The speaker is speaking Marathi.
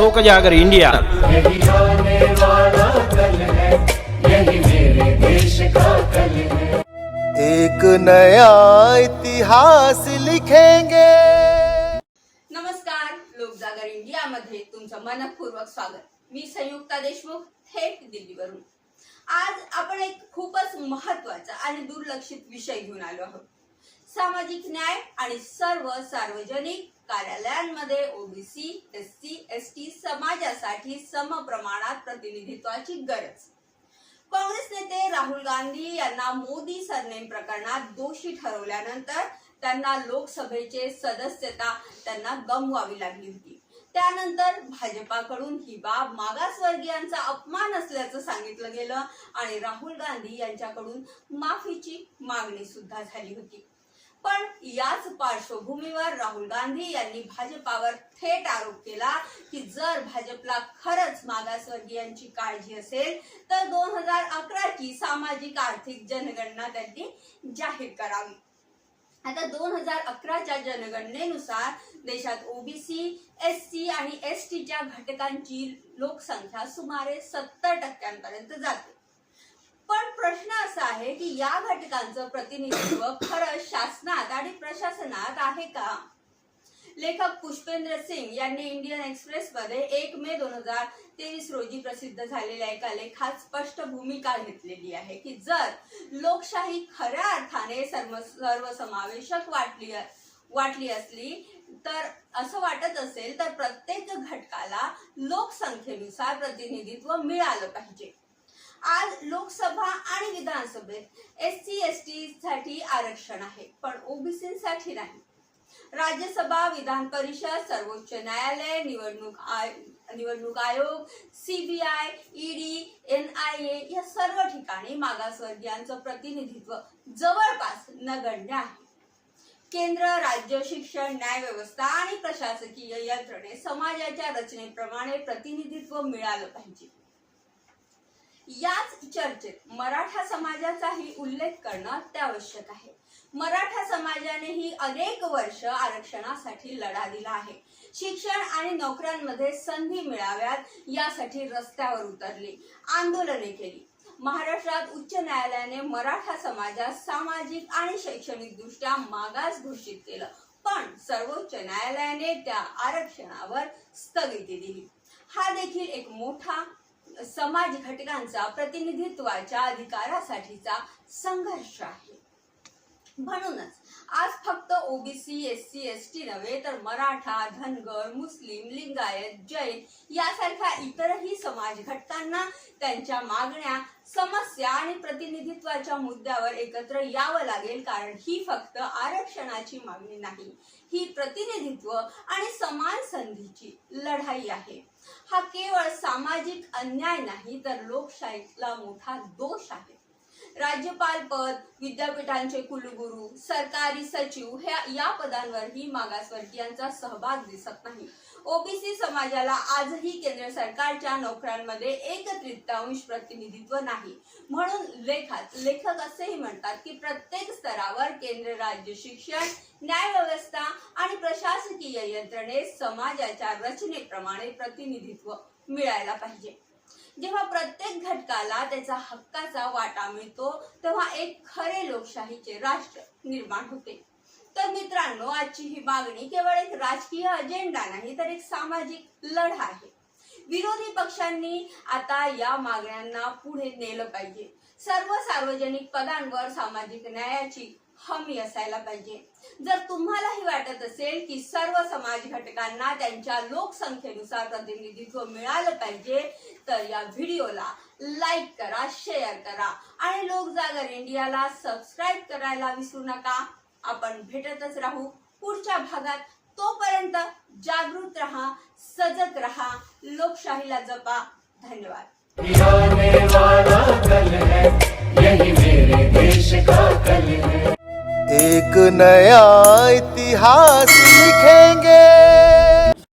लोक जागर इंडिया। यही आने वाला कल है, यही मेरे देश का कल है। एक नया इतिहास लिखेंगे। नमस्कार, लोक जागर इंडिया मध्ये तुमचं मनपूर्वक स्वागत। मी संयुक्ता देशमुख, थेट दिल्लीवरून। आज आपण एक खूपच महत्त्वाचा आणि दुर्लक्षित विषय घेऊन आलो आहोत। सामाजिक न्याय आणि सर्व सार्वजनिक कार्यालयांमध्ये ओबीसी, एससी, एसटी समाजासाठी समप्रमाणात प्रतिनिधित्वाची गरज। काँग्रेस नेते राहुल गांधी यांना मोदी सरनेम प्रकरणात दोषी ठरवल्यानंतर त्यांना लोकसभेचे सदस्यता गमवावी लागली होती। त्यानंतर भाजपाकडून ही बाब मागासवर्गीयांचा अपमान असल्याचं सांगितलं गेलं आणि राहुल गांधी यांच्याकडून माफीची मागणी सुद्धा झाली होती। पण याच पार्श्वभूमीवर राहुल गांधी यांनी भाजपावर थेट आरोप केला की जर भाजपला खरंच मागासवर्गीयांची काळजी असेल तर 2011 ची सामाजिक आर्थिक जनगणना त्यांनी जाहीर करावी। आता 2011च्या जनगणनेनुसार देशात ओबीसी, एससी आणि एसटीच्या घटकांची लोकसंख्या सुमारे 70% जाते। पण प्रश्न असा आहे की या घटकांचं प्रतिनिधित्व खरंच शासनात आणि प्रशासनात आहे का? लेखक पुष्पेंद्र सिंग यांनी इंडियन एक्सप्रेस मध्ये 1 मे 2023 रोजी प्रसिद्ध झालेल्या एका लेखात स्पष्ट भूमिका घेतलेली आहे की जर लोकशाही खऱ्या अर्थाने सर्वसमावेशक वाटली असली तर असं वाटत असेल तर प्रत्येक घटकाला लोकसंख्येनुसार प्रतिनिधित्व मिळालं पाहिजे। आज लोकसभा आणि विधानसभेत एससी एसटी साठी आरक्षण आहे पण ओबीसींसाठी नाही। राज्यसभा, विधान परिषद, सर्वोच्च न्यायालय, निवडणूक आयोग, सीबीआय, ईडी, एनआयए या सर्व ठिकाणी मागासवर्गीयांचं प्रतिनिधित्व जवळपास नगण्य आहे। केंद्र, राज्य, शिक्षण, न्याय व्यवस्था आणि प्रशासकीय यंत्रणे समाजाच्या रचनेप्रमाणे प्रतिनिधित्व मिळालं पाहिजे। याच चर्चेत मराठा समाजाचाही उल्लेख करणं अत्यावश्यक आहे। मराठा समाजानेही अनेक वर्ष आरक्षणासाठी लढा दिला आहे। शिक्षण आणि नोकऱ्यांमध्ये संधी मिळाव्यात यासाठी रस्त्यावर उतरले, आंदोलने केली। महाराष्ट्रात उच्च न्यायालयाने मराठा समाजास सामाजिक आणि शैक्षणिक दृष्ट्या मागास घोषित केलं, पण सर्वोच्च न्यायालयाने त्या आरक्षणावर स्थगिती दिली। हा देखील एक मोठा समाज घटकांचा प्रतिनिधित्वाच्या अधिकारासाठीचा संघर्ष आहे। म्हणूनच आज फक्त ओबीसी, एससी, एसटी नव्हे तर मराठा, धनगर, मुस्लिम, लिंगायत, जैन यासारख्या इतरही समाज घटकांना त्यांच्या मागण्या, समस्या आणि प्रतिनिधित्वाच्या मुद्द्यावर एकत्र यावं लागेल, कारण ही फक्त आरक्षणाची मागणी नाही, ही प्रतिनिधित्व आणि समान संधीची लढाई आहे। हा केवळ सामाजिक अन्याय नाही तर लोकशाहीला मोठा दोष आहे। राज्यपाल पद, विद्यापीठांचे कुलगुरू, सरकारी सचिव या पदांवरही मागासवर्गीयांचा सहभाग दिसत नाही। ओबीसी समाजाला आजही केंद्र सरकारच्या नोकऱ्यांमध्ये 1/3 प्रतिनिधित्व नाही। म्हणून लेखक असेही म्हणतात की प्रत्येक स्तरावर केंद्र, राज्य, शिक्षण, न्याय व्यवस्था आणि प्रशासकीय यंत्रणेत समाजाच्या रचनेप्रमाणे प्रतिनिधित्व मिळायला पाहिजे। जेव्हा प्रत्येक घटकाला त्याचा हक्काचा वाटा मिळतो तेव्हा एक खरे लोकशाहीचे राष्ट्र निर्माण होते। तर मित्रांनो, आजची ही मागणी केवळ एक राजकीय अजेंडा नाही तर एक सामाजिक लढा आहे। विरोधी पक्षांनी आता या मागण्यांना पुढे नेलं पाहिजे। सर्व सार्वजनिक पदांवर सामाजिक न्यायाची हमी असायला पाहिजे। जर तुम्हालाही वाटत असेल की सर्व समाज घटकांना त्यांच्या लोकसंख्येनुसार प्रतिनिधित्व मिळालं पाहिजे तर या व्हिडिओला लाईक करा, शेअर करा आणि लोक जागर इंडियाला सबस्क्राईब करायला विसरू नका। आपण भेटतच राहू पुढच्या भागात। तोपर्यंत जागृत रहा, सजग रहा, लोकशाहीला जपा। धन्यवाद। आने वाला कल है, यही मेरे देश का कल है। एक नया इतिहास लिखेंगे।